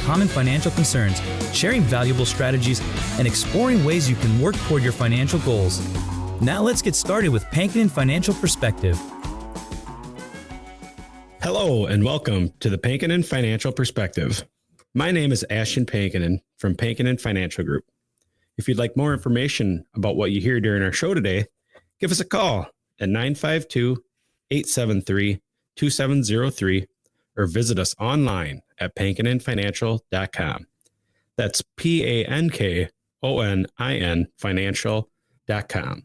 common financial concerns, sharing valuable strategies, and exploring ways you can work toward your financial goals. Now let's get started with Pankinen Financial Perspective. Hello and welcome to the Pankinen Financial Perspective. My name is Ashton Pankinen from Pankinen Financial Group. If you'd like more information about what you hear during our show today, give us a call at 952-873-2703 or visit us online at pankinenfinancial.com. That's PANKONIN financial.com.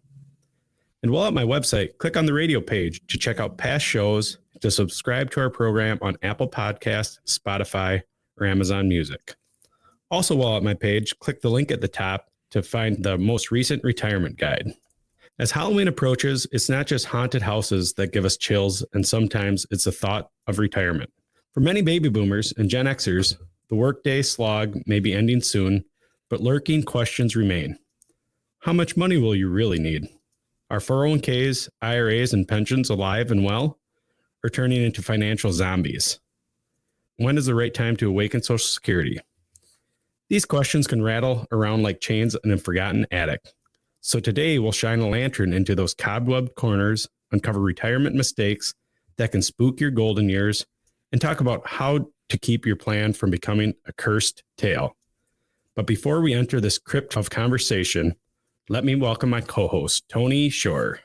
And while at my website, click on the radio page to check out past shows, to subscribe to our program on Apple Podcasts, Spotify, or Amazon Music. Also, while at my page, click the link at the top to find the most recent retirement guide. As Halloween approaches, it's not just haunted houses that give us chills, and sometimes it's the thought of retirement. For many baby boomers and Gen Xers, the workday slog may be ending soon, but lurking questions remain. How much money will you really need? Are 401ks, IRAs, and pensions alive and well, or turning into financial zombies? When is the right time to awaken Social Security? These questions can rattle around like chains in a forgotten attic. So today we'll shine a lantern into those cobwebbed corners, uncover retirement mistakes that can spook your golden years, and talk about how to keep your plan from becoming a cursed tale. But before we enter this crypt of conversation, let me welcome my co-host, Tony Shore.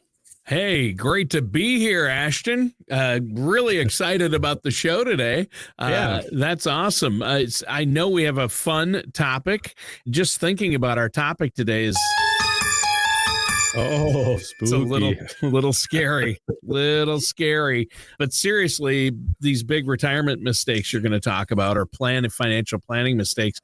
Hey, great to be here, Ashton. Really excited about the show today. That's awesome. I know we have a fun topic. Just thinking about our topic today is... Oh, spooky. It's a little scary, But seriously, these big retirement mistakes you're going to talk about or financial planning mistakes,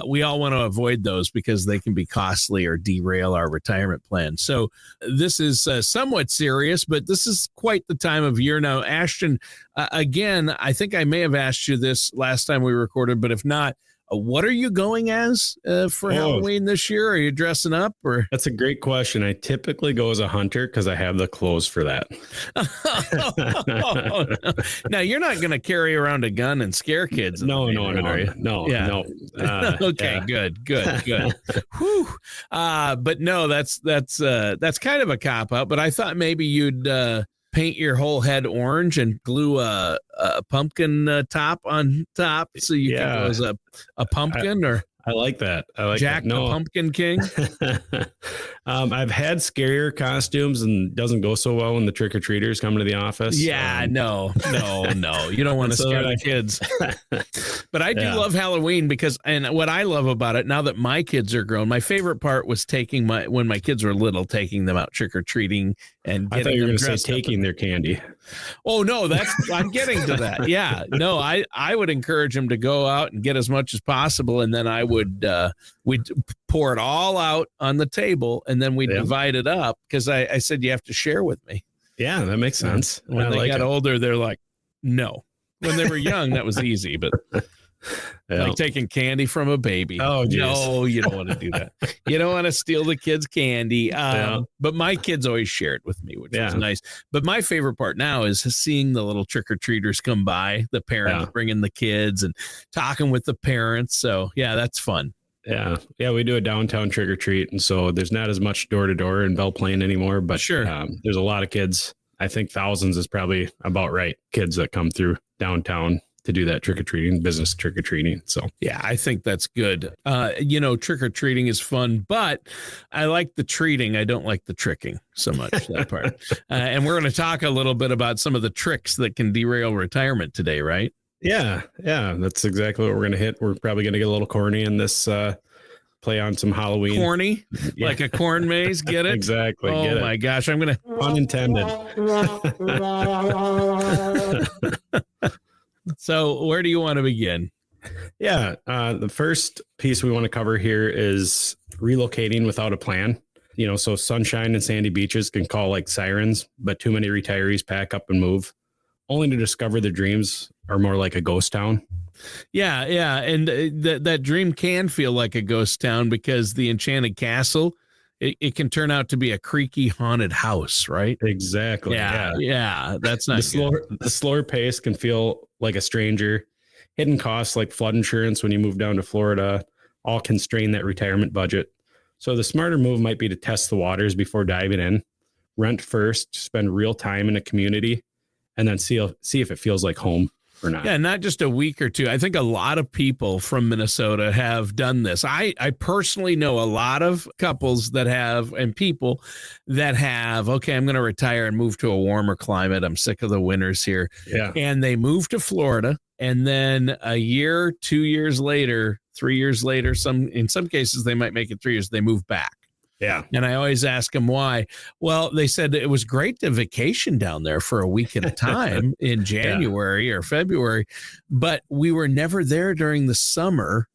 we all want to avoid those because they can be costly or derail our retirement plan. So this is somewhat serious, but this is quite the time of year now. Ashton, again, I think I may have asked you this last time we recorded, but if not, what are you going as for Halloween this year? Are you dressing up? Or That's a great question. I typically go as a hunter because I have the clothes for that. No. Now, you're not going to carry around a gun and scare kids. No. Okay, good. Whew. But no, that's kind of a cop out. But I thought maybe you'd paint your whole head orange and glue a pumpkin top on top so you can go as a pumpkin. I like that. I like Jack that. the Pumpkin King. I've had scarier costumes and doesn't go so well when the trick-or-treaters come to the office. Yeah, no. You don't want to scare the kids. But I do love Halloween and what I love about it, now that my kids are grown, my favorite part was when my kids were little, taking them out trick-or-treating and I thought you were going to say taking their candy. Oh, no, I'm getting to that. Yeah, no, I would encourage them to go out and get as much as possible. And then we'd pour it all out on the table and then we'd divide it up because I said, you have to share with me. Yeah, that makes sense. When they got older, they're like, no. When they were young, that was easy, but like taking candy from a baby. Oh, geez. No, you don't want to do that. You don't want to steal the kids' candy. But my kids always shared with me, which was nice. But my favorite part now is seeing the little trick-or-treaters come by, the parents bringing the kids and talking with the parents. So, yeah, that's fun. Yeah, we do a downtown trick-or-treat, and so there's not as much door-to-door in Belle Plaine anymore, but sure. There's a lot of kids. I think thousands is probably about right, kids that come through downtown to do that trick-or-treating, business trick-or-treating. So, yeah, I think that's good. Trick-or-treating is fun, but I like the treating. I don't like the tricking so much, that part. And we're going to talk a little bit about some of the tricks that can derail retirement today, right? Yeah, that's exactly what we're going to hit. We're probably going to get a little corny in this play on some Halloween. Corny? Yeah. Like a corn maze? Get it? Exactly. Oh, my gosh. I'm going to... Unintended. So where do you want to begin? Yeah. The first piece we want to cover here is relocating without a plan. So sunshine and sandy beaches can call like sirens, but too many retirees pack up and move, only to discover their dreams are more like a ghost town. Yeah. And that dream can feel like a ghost town because the enchanted castle, it can turn out to be a creaky haunted house, right? Exactly. Yeah. That's not the slower pace can feel like a stranger hidden costs like flood insurance when you move down to Florida all constrain that retirement budget. So the smarter move might be to test the waters before diving in. Rent first, spend real time in a community, and then see if it feels like home or not. Yeah, not just a week or two. I think a lot of people from Minnesota have done this. I personally know a lot of couples that have, and people that have, okay, I'm going to retire and move to a warmer climate. I'm sick of the winters here. Yeah. And they move to Florida. And then a year, 2 years later, 3 years later, in some cases, they might make it 3 years, they move back. Yeah. And I always ask them why. Well, they said it was great to vacation down there for a week at a time in January or February, but we were never there during the summer.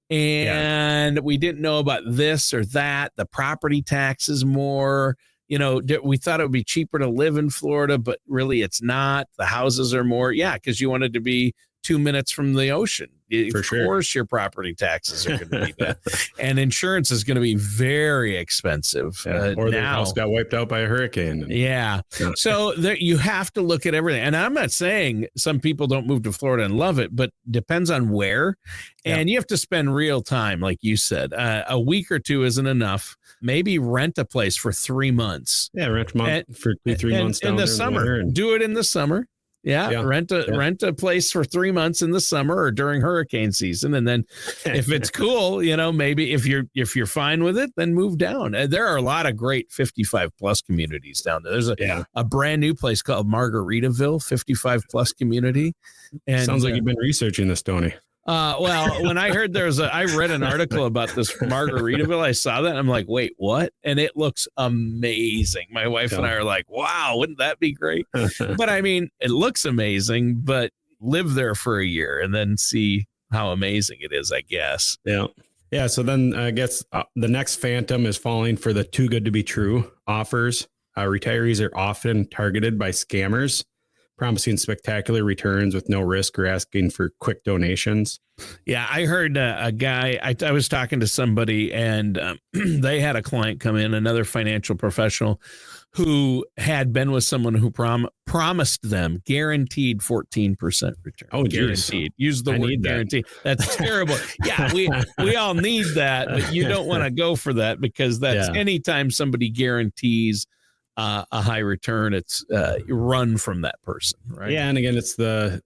And we didn't know about this or that. The property taxes more. We thought it would be cheaper to live in Florida, but really it's not. The houses are more. Yeah, because you wanted to be 2 minutes from the ocean. Of course, your property taxes are going to be bad. And insurance is going to be very expensive. Or the house got wiped out by a hurricane. Yeah. So you have to look at everything. And I'm not saying some people don't move to Florida and love it, but depends on where. And you have to spend real time, like you said. A week or two isn't enough. Maybe rent a place for 3 months. Yeah, rent a month for 3 months in the summer. Do it in the summer. Yeah. Rent a place for 3 months in the summer or during hurricane season. And then if it's cool, maybe if you're fine with it, then move down. There are a lot of great 55 plus communities down there. There's a brand new place called Margaritaville, 55 plus community. And sounds like you've been researching this, Tony. Well, when I heard I read an article about this Margaritaville, I saw that and I'm like, wait, what? And it looks amazing. My wife and I are like, wow, wouldn't that be great? But I mean, it looks amazing, but live there for a year and then see how amazing it is, I guess. Yeah. Yeah. So then I guess the next phantom is falling for the too good to be true offers. Retirees are often targeted by scammers, promising spectacular returns with no risk or asking for quick donations. Yeah, I heard a guy, I was talking to somebody and they had a client come in, another financial professional who had been with someone who promised them guaranteed 14% return. Oh, guaranteed. Use the word guaranteed. That's terrible. Yeah, we all need that, but you don't want to go for that because that's anytime somebody guarantees a high return, it's run from that person, right? Yeah, and again, it's the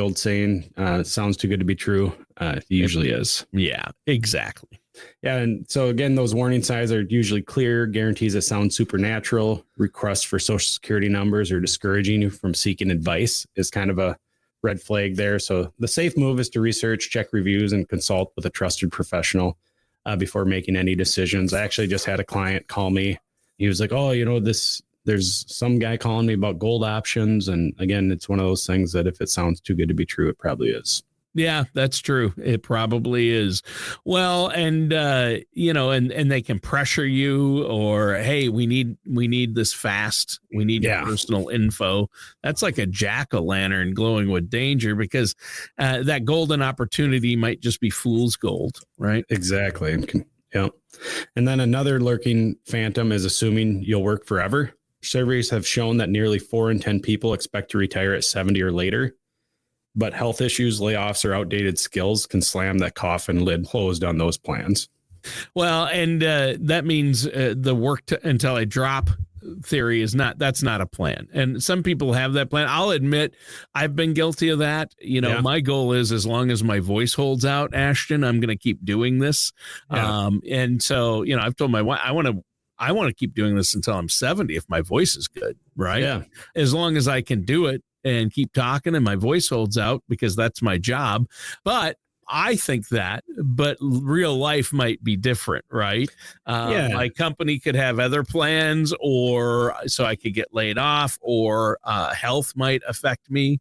old saying, sounds too good to be true. It usually is. Yeah, exactly. Yeah, and so again, those warning signs are usually clear, guarantees that sound supernatural, requests for social security numbers or discouraging you from seeking advice is kind of a red flag there. So the safe move is to research, check reviews, and consult with a trusted professional before making any decisions. I actually just had a client call me. He was like, oh, there's some guy calling me about gold options. And again, it's one of those things that if it sounds too good to be true, it probably is. Yeah, that's true. It probably is. Well, and and they can pressure you or, hey, we need this fast. We need your personal info. That's like a jack-o'-lantern glowing with danger because that golden opportunity might just be fool's gold, right? Exactly. Yeah. And then another lurking phantom is assuming you'll work forever. Surveys have shown that nearly 4 in 10 people expect to retire at 70 or later. But health issues, layoffs, or outdated skills can slam that coffin lid closed on those plans. Well, and that means the work until I drop theory that's not a plan. And some people have that plan. I'll admit I've been guilty of that. My goal is as long as my voice holds out, Ashton, I'm going to keep doing this. Yeah. And so, I've told my wife, I want to keep doing this until I'm 70 if my voice is good, right? Yeah. As long as I can do it and keep talking and my voice holds out because that's my job. But I think but real life might be different, right? My company could have other plans or so I could get laid off or health might affect me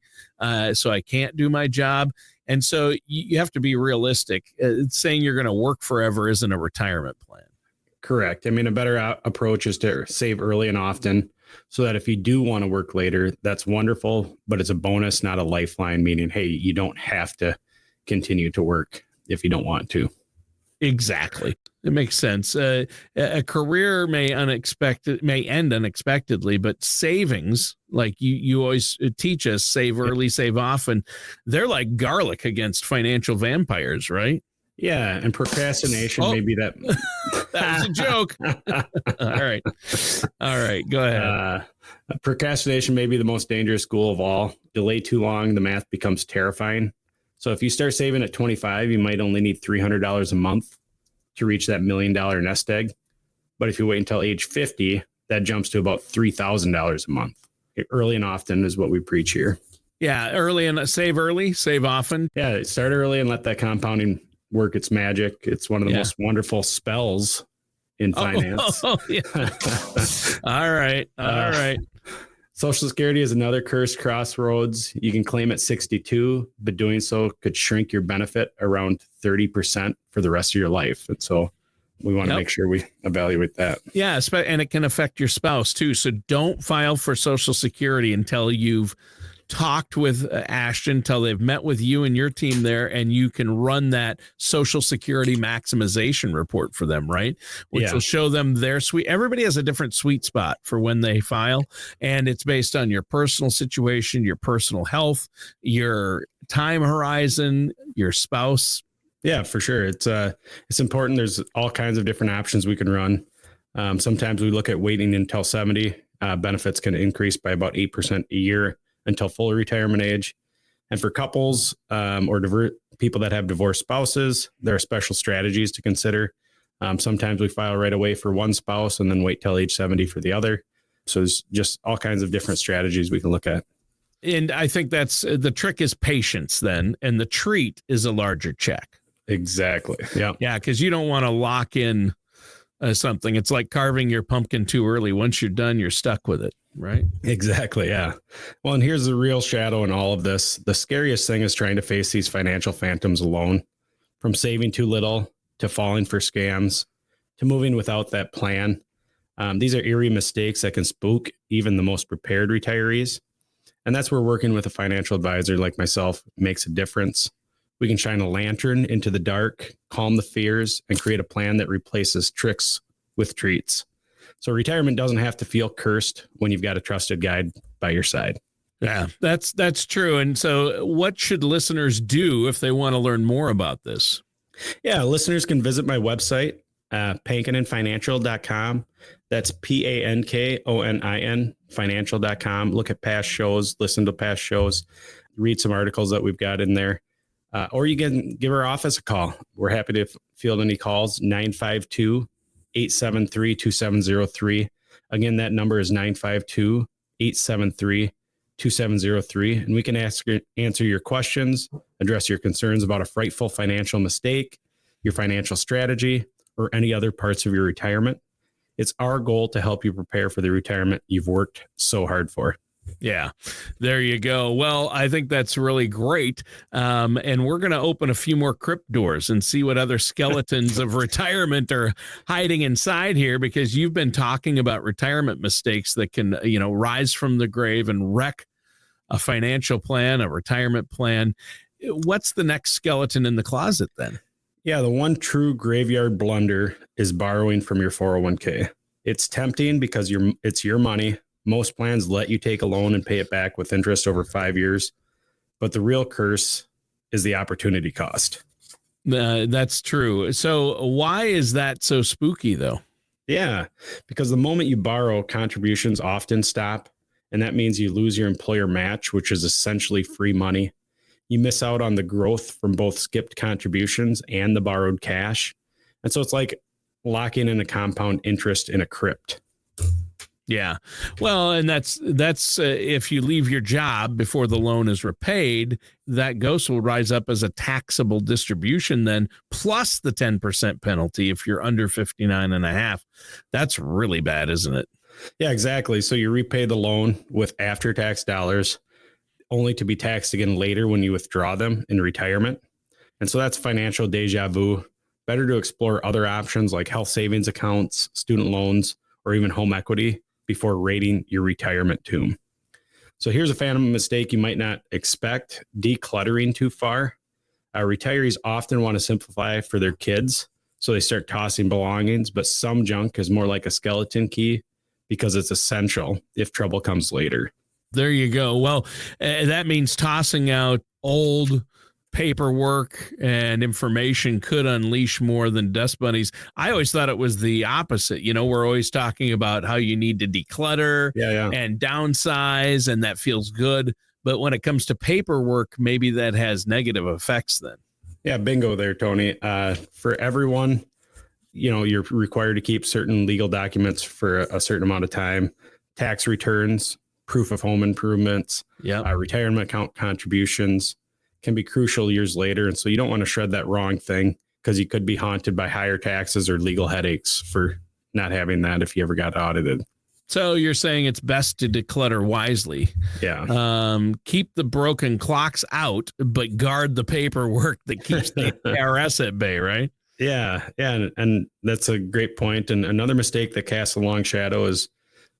so I can't do my job. And so you have to be realistic. Saying you're going to work forever isn't a retirement plan. Correct. I mean, a better approach is to save early and often so that if you do want to work later, that's wonderful, but it's a bonus, not a lifeline, meaning, hey, you don't have to continue to work if you don't want to. Exactly. It makes sense. A career may end unexpectedly, but savings, like you always teach us, save early, save often. They're like garlic against financial vampires, right? Yeah, and procrastination may be that. That was a joke. All right, go ahead. Procrastination may be the most dangerous goal of all. Delay too long, the math becomes terrifying. So if you start saving at 25, you might only need $300 a month to reach that $1 million nest egg. But if you wait until age 50, that jumps to about $3,000 a month. Early and often is what we preach here. Yeah, early, save often. Yeah, start early and let that compounding work its magic. It's one of the most wonderful spells in finance. Yeah. All right. Social Security is another cursed crossroads. You can claim at 62, but doing so could shrink your benefit around 30% for the rest of your life. And so we want to make sure we evaluate that. Yeah, and it can affect your spouse too. So don't file for Social Security until you've talked with Ashton, until they've met with you and your team there, and you can run that Social Security maximization report for them, right? Which will show them their sweet. Everybody has a different sweet spot for when they file, and it's based on your personal situation, your personal health, your time horizon, your spouse. Yeah, for sure. It's important. There's all kinds of different options we can run. Sometimes we look at waiting until 70. Benefits can increase by about 8% a year until full retirement age. And for couples or people that have divorced spouses, there are special strategies to consider. Sometimes we file right away for one spouse and then wait till age 70 for the other. So there's just all kinds of different strategies we can look at. And I think that's the trick is patience then, and the treat is a larger check. Exactly. Yeah. Yeah, because you don't want to lock in something. It's like carving your pumpkin too early. Once you're done, you're stuck with it. Right. Exactly. Yeah. Well, and here's the real shadow in all of this. The scariest thing is trying to face these financial phantoms alone, from saving too little to falling for scams to moving without that plan. These are eerie mistakes that can spook even the most prepared retirees. And that's where working with a financial advisor like myself makes a difference. We can shine a lantern into the dark, calm the fears, and create a plan that replaces tricks with treats. So retirement doesn't have to feel cursed when you've got a trusted guide by your side. Yeah, that's true. And so what should listeners do if they want to learn more about this? Yeah, listeners can visit my website, pankoninfinancial.com. That's PANKONIN financial.com. Look at past shows, listen to past shows, read some articles that we've got in there. Or you can give our office a call. We're happy to field any calls, 952-873-2703. Again, that number is 952-873-2703. And we can answer your questions, address your concerns about a frightful financial mistake, your financial strategy, or any other parts of your retirement. It's our goal to help you prepare for the retirement you've worked so hard for. Yeah, there you go. Well, I think that's really great. And we're going to open a few more crypt doors and see what other skeletons of retirement are hiding inside here, because you've been talking about retirement mistakes that can, rise from the grave and wreck a financial plan, a retirement plan. What's the next skeleton in the closet then? Yeah, the one true graveyard blunder is borrowing from your 401k. It's tempting because it's your money. Most plans let you take a loan and pay it back with interest over 5 years. But the real curse is the opportunity cost. That's true. So why is that so spooky, though? Yeah, because the moment you borrow, contributions often stop. And that means you lose your employer match, which is essentially free money. You miss out on the growth from both skipped contributions and the borrowed cash. And so it's like locking in a compound interest in a crypt. Yeah. Well, and that's if you leave your job before the loan is repaid, that ghost will rise up as a taxable distribution then, plus the 10% penalty if you're under 59 and a half. That's really bad, isn't it? Yeah, exactly. So you repay the loan with after-tax dollars, only to be taxed again later when you withdraw them in retirement. And so that's financial deja vu. Better to explore other options like health savings accounts, student loans, or even home equity before raiding your retirement tomb. So here's a phantom mistake you might not expect: decluttering too far. Retirees often want to simplify for their kids, So they start tossing belongings, but some junk is more like a skeleton key because it's essential if trouble comes later. There you go. Well, that means tossing out old paperwork and information could unleash more than dust bunnies. I always thought it was the opposite. We're always talking about how you need to declutter and downsize, and that feels good. But when it comes to paperwork, maybe that has negative effects then. Yeah, bingo there, Tony. For everyone, you're required to keep certain legal documents for a certain amount of time, tax returns, proof of home improvements, retirement account contributions can be crucial years later. And so you don't want to shred that wrong thing because you could be haunted by higher taxes or legal headaches for not having that if you ever got audited. So you're saying it's best to declutter wisely. Yeah. Keep the broken clocks out, but guard the paperwork that keeps the IRS at bay, right? Yeah. Yeah. And that's a great point. And another mistake that casts a long shadow is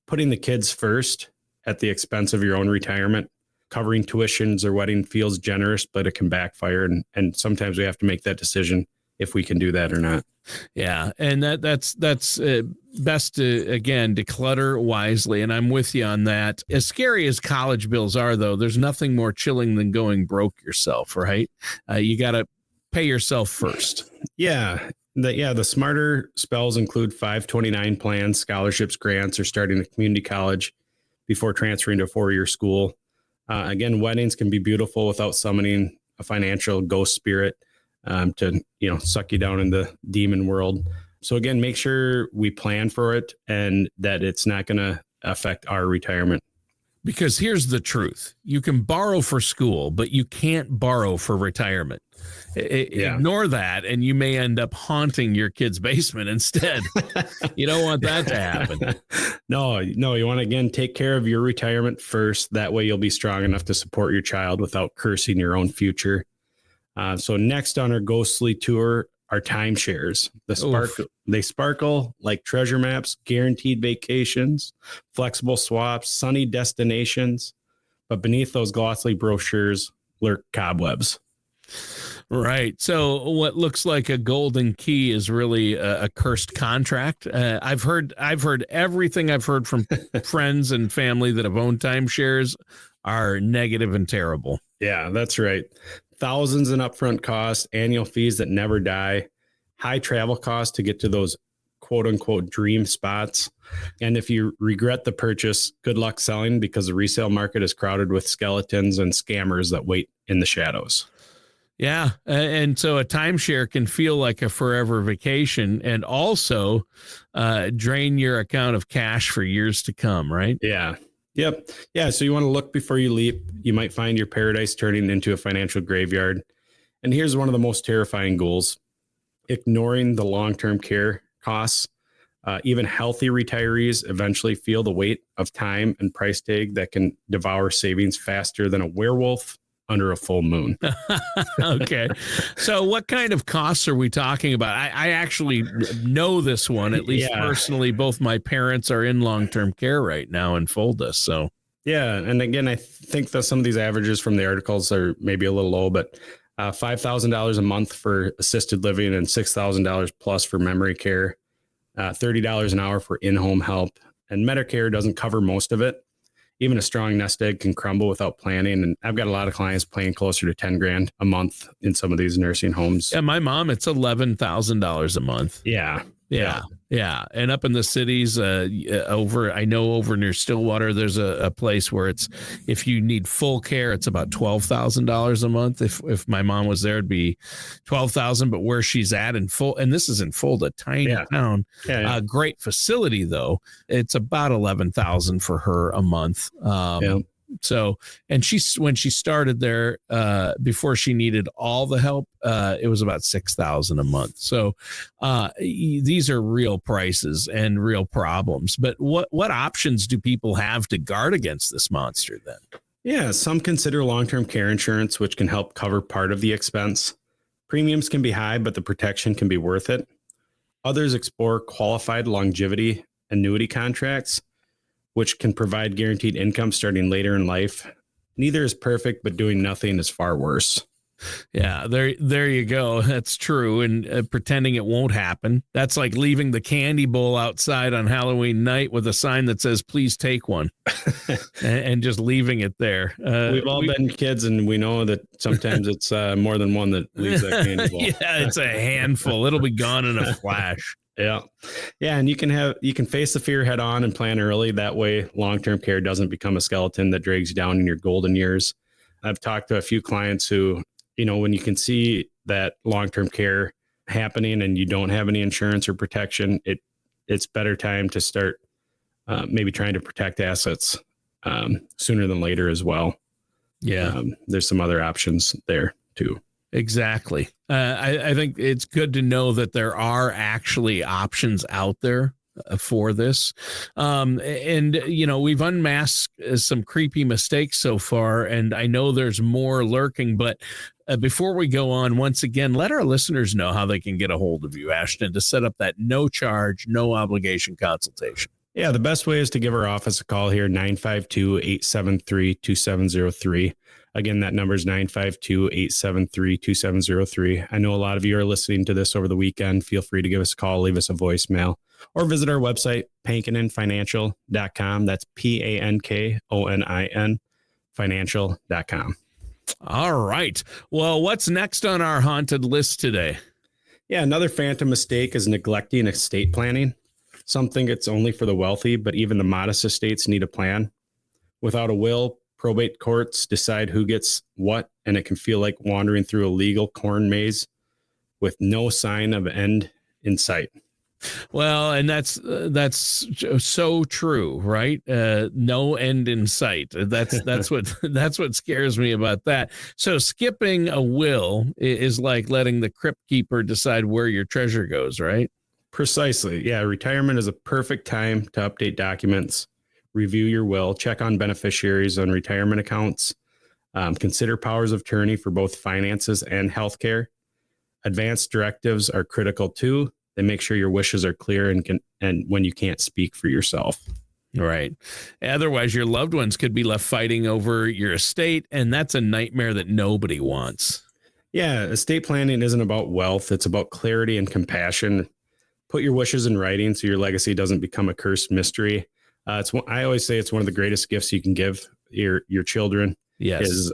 putting the kids first at the expense of your own retirement. Covering tuitions or wedding feels generous, but it can backfire. And sometimes we have to make that decision if we can do that or not. Yeah. And that's best to, again, declutter wisely. And I'm with you on that. As scary as college bills are, though, there's nothing more chilling than going broke yourself, right? You got to pay yourself first. Yeah. The smarter spells include 529 plans, scholarships, grants, or starting a community college before transferring to a 4-year school. Again, weddings can be beautiful without summoning a financial ghost spirit to suck you down in the demon world. So again, make sure we plan for it and that it's not going to affect our retirement. Because here's the truth. You can borrow for school, but you can't borrow for retirement. Ignore that, and you may end up haunting your kid's basement instead. You don't want that to happen. No, you want to, again, take care of your retirement first. That way you'll be strong enough to support your child without cursing your own future. So next on our ghostly tour are timeshares. They sparkle like treasure maps, guaranteed vacations, flexible swaps, sunny destinations. But beneath those glossy brochures lurk cobwebs. Right. So what looks like a golden key is really a cursed contract. I've heard everything I've heard from friends and family that have owned timeshares are negative and terrible. Yeah, that's right. Thousands in upfront costs, annual fees that never die, high travel costs to get to those quote unquote dream spots. And if you regret the purchase, good luck selling because the resale market is crowded with skeletons and scammers that wait in the shadows. Yeah. And so a timeshare can feel like a forever vacation and also drain your account of cash for years to come, right? Yeah. Yep. Yeah. So you want to look before you leap. You might find your paradise turning into a financial graveyard. And here's one of the most terrifying goals: ignoring the long-term care costs. Even healthy retirees eventually feel the weight of time and price tag that can devour savings faster than a werewolf under a full moon. Okay. So what kind of costs are we talking about? I actually know this one, at least personally. Both my parents are in long-term care right now and Fulda. So yeah. And again, I think that some of these averages from the articles are maybe a little low, but $5,000 a month for assisted living and $6,000 plus for memory care, $30 an hour for in-home help. And Medicare doesn't cover most of it. Even a strong nest egg can crumble without planning. And I've got a lot of clients paying closer to 10 grand a month in some of these nursing homes. Yeah, my mom, it's $11,000 a month. Yeah. And up in the cities, over near Stillwater, there's a place where it's, if you need full care, it's about $12,000 a month. If my mom was there, it'd be $12,000. But where she's at in full, and this is in Fulda, tiny town, great facility though, it's about $11,000 for her a month. So, and when she started there, before she needed all the help, it was about $6,000 a month. So, these are real prices and real problems. But what options do people have to guard against this monster then? Yeah, some consider long-term care insurance, which can help cover part of the expense. Premiums can be high, but the protection can be worth it. Others explore qualified longevity annuity contracts, which can provide guaranteed income starting later in life. Neither is perfect, but doing nothing is far worse. Yeah, there you go. That's true. And pretending it won't happen. That's like leaving the candy bowl outside on Halloween night with a sign that says, please take one, and just leaving it there. We've all been kids, and we know that sometimes it's more than one that leaves that candy bowl. Yeah, it's a handful. It'll be gone in a flash. Yeah. Yeah. And you can face the fear head on and plan early. That way, long-term care doesn't become a skeleton that drags you down in your golden years. I've talked to a few clients who, when you can see that long-term care happening and you don't have any insurance or protection, it's better time to start maybe trying to protect assets sooner than later as well. Yeah. There's some other options there too. Exactly. I think it's good to know that there are actually options out there for this. We've unmasked some creepy mistakes so far, and I know there's more lurking, but before we go on, once again, let our listeners know how they can get a hold of you, Ashton, to set up that no charge, no obligation consultation. Yeah, the best way is to give our office a call here, 952-873-2703. Again, that number is 952-873-2703. I know a lot of you are listening to this over the weekend. Feel free to give us a call, leave us a voicemail, or visit our website, pankoninfinancial.com. That's PANKONIN financial.com. All right. Well, what's next on our haunted list today? Yeah, another phantom mistake is neglecting estate planning. Some think it's only for the wealthy, but even the modest estates need a plan. Without a will, probate courts decide who gets what, and it can feel like wandering through a legal corn maze with no sign of end in sight. Well, and that's so true, right? No end in sight. That's what scares me about that. So skipping a will is like letting the crypt keeper decide where your treasure goes, right? Precisely. Yeah. Retirement is a perfect time to update documents, review your will, check on beneficiaries on retirement accounts, consider powers of attorney for both finances and healthcare. Advanced directives are critical too. They make sure your wishes are clear and when you can't speak for yourself. Right. Otherwise, your loved ones could be left fighting over your estate, and that's a nightmare that nobody wants. Yeah. Estate planning isn't about wealth. It's about clarity and compassion. Put your wishes in writing so your legacy doesn't become a cursed mystery. I always say it's one of the greatest gifts you can give your children. Yes. Is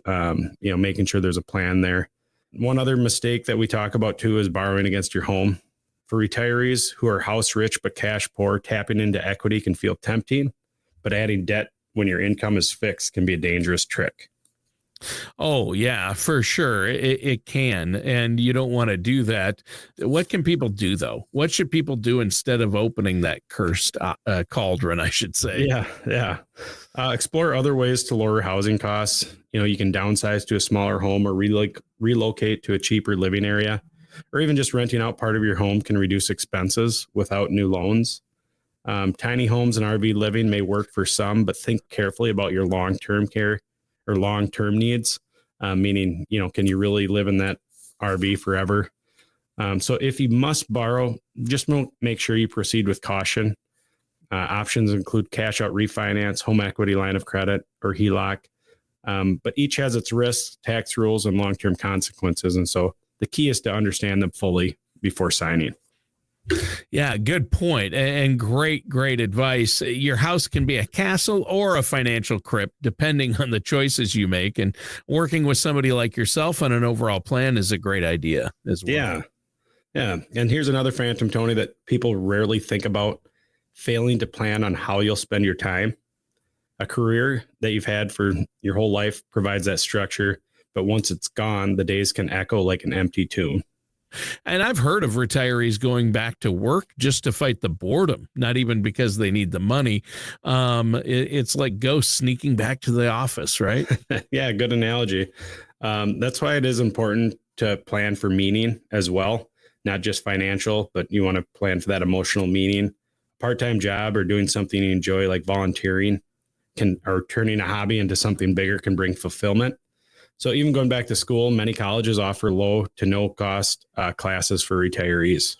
making sure there's a plan there. One other mistake that we talk about too is borrowing against your home. For retirees who are house rich but cash poor, tapping into equity can feel tempting, but adding debt when your income is fixed can be a dangerous trick. Oh, yeah, for sure. It can. And you don't want to do that. What can people do, though? What should people do instead of opening that cursed cauldron, I should say? Yeah. Explore other ways to lower housing costs. You can downsize to a smaller home or relocate to a cheaper living area, or even just renting out part of your home can reduce expenses without new loans. Tiny homes and RV living may work for some, but think carefully about your long-term care or long-term needs, meaning, can you really live in that RV forever? So if you must borrow, just make sure you proceed with caution. Options include cash out refinance, home equity line of credit, or HELOC. But each has its risks, tax rules, and long-term consequences. And so the key is to understand them fully before signing. Yeah, good point. And great advice. Your house can be a castle or a financial crypt, depending on the choices you make. And working with somebody like yourself on an overall plan is a great idea as well. Yeah. And here's another phantom, Tony, that people rarely think about: failing to plan on how you'll spend your time. A career that you've had for your whole life provides that structure, but once it's gone, the days can echo like an empty tomb. And I've heard of retirees going back to work just to fight the boredom, not even because they need the money. It's like ghosts sneaking back to the office, right? Yeah, good analogy. That's why it is important to plan for meaning as well, not just financial, but you want to plan for that emotional meaning. Part-time job or doing something you enjoy, like volunteering, or turning a hobby into something bigger, can bring fulfillment. So even going back to school, many colleges offer low to no cost classes for retirees.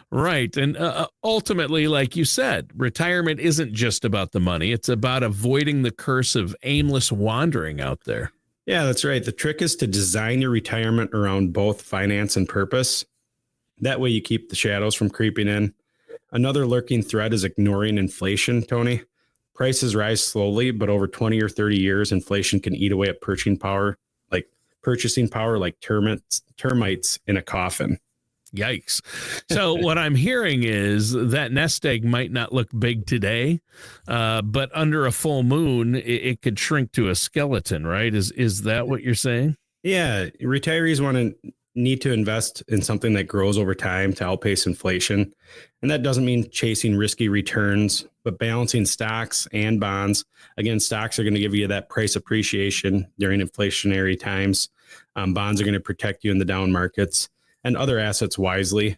Right. And ultimately, like you said, retirement isn't just about the money. It's about avoiding the curse of aimless wandering out there. Yeah, that's right. The trick is to design your retirement around both finance and purpose. That way you keep the shadows from creeping in. Another lurking threat is ignoring inflation, Tony. Prices rise slowly, but over 20 or 30 years, inflation can eat away at purchasing power like termites in a coffin. Yikes. So what I'm hearing is that nest egg might not look big today, but under a full moon, it could shrink to a skeleton, right? Is that what you're saying? Yeah, retirees need to invest in something that grows over time to outpace inflation. And that doesn't mean chasing risky returns, but balancing stocks and bonds. Again, stocks are going to give you that price appreciation during inflationary times. Bonds are going to protect you in the down markets, and other assets wisely.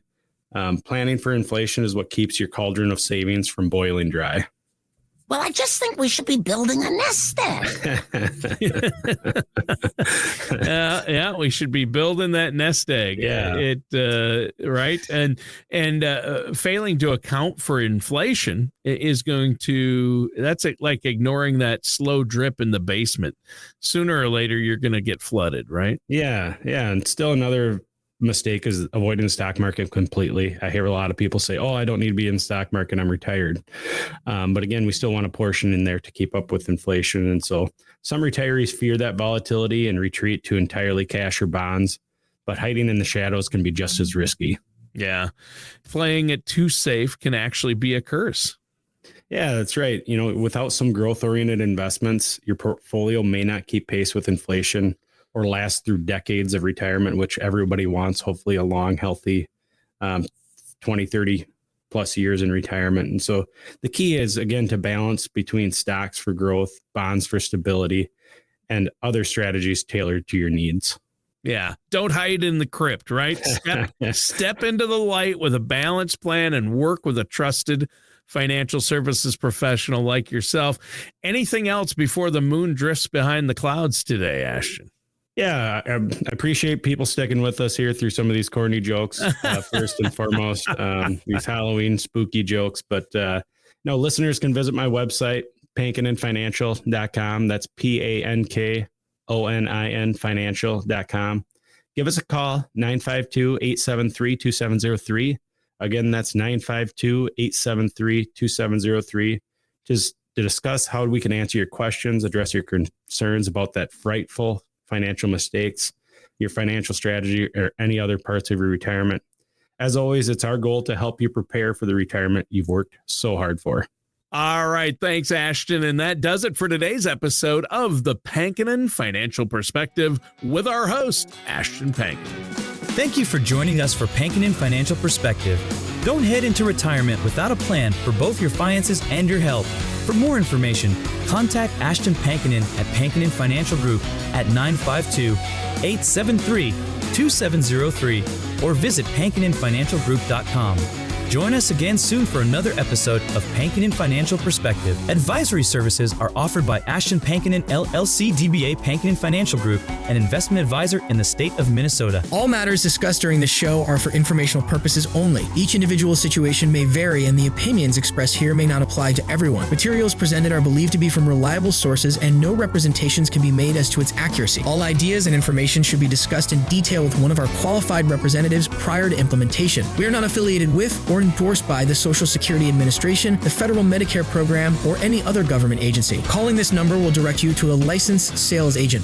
Planning for inflation is what keeps your cauldron of savings from boiling dry. Well, I just think we should be building a nest egg. Yeah, we should be building that nest egg. Yeah. Right. And failing to account for inflation is that's like ignoring that slow drip in the basement. Sooner or later, you're going to get flooded, right? Yeah. And still another mistake is avoiding the stock market completely. I hear a lot of people say, I don't need to be in the stock market, I'm retired. But again, we still want a portion in there to keep up with inflation. And so some retirees fear that volatility and retreat to entirely cash or bonds, but hiding in the shadows can be just as risky. Yeah. Playing it too safe can actually be a curse. Yeah, that's right. Without some growth-oriented investments, your portfolio may not keep pace with inflation or last through decades of retirement, which everybody wants, hopefully a long, healthy 20, 30 plus years in retirement. And so the key is, again, to balance between stocks for growth, bonds for stability, and other strategies tailored to your needs. Yeah. Don't hide in the crypt, right? Step into the light with a balanced plan and work with a trusted financial services professional like yourself. Anything else before the moon drifts behind the clouds today, Ashton? Yeah, I appreciate people sticking with us here through some of these corny jokes, first and foremost, these Halloween spooky jokes. But listeners can visit my website, pankinonfinancial.com. That's PANKONIN financial.com. Give us a call, 952-873-2703. Again, that's 952-873-2703 to discuss how we can answer your questions, address your concerns about that frightful financial mistakes, your financial strategy, or any other parts of your retirement. As always, it's our goal to help you prepare for the retirement you've worked so hard for. All right. Thanks, Ashton. And that does it for today's episode of the Pankinen Financial Perspective with our host, Ashton Pankinen. Thank you for joining us for Pankinen Financial Perspective. Don't head into retirement without a plan for both your finances and your health. For more information, contact Ashton Pankinen at Pankinen Financial Group at 952-873-2703 or visit pankininfinancialgroup.com. Join us again soon for another episode of Pankinen Financial Perspective. Advisory services are offered by Ashton Pankinen LLC DBA Pankinen Financial Group, an investment advisor in the state of Minnesota. All matters discussed during the show are for informational purposes only. Each individual situation may vary, and the opinions expressed here may not apply to everyone. Materials presented are believed to be from reliable sources, and no representations can be made as to its accuracy. All ideas and information should be discussed in detail with one of our qualified representatives prior to implementation. We are not affiliated with or endorsed by the Social Security Administration, the Federal Medicare Program, or any other government agency. Calling this number will direct you to a licensed sales agent.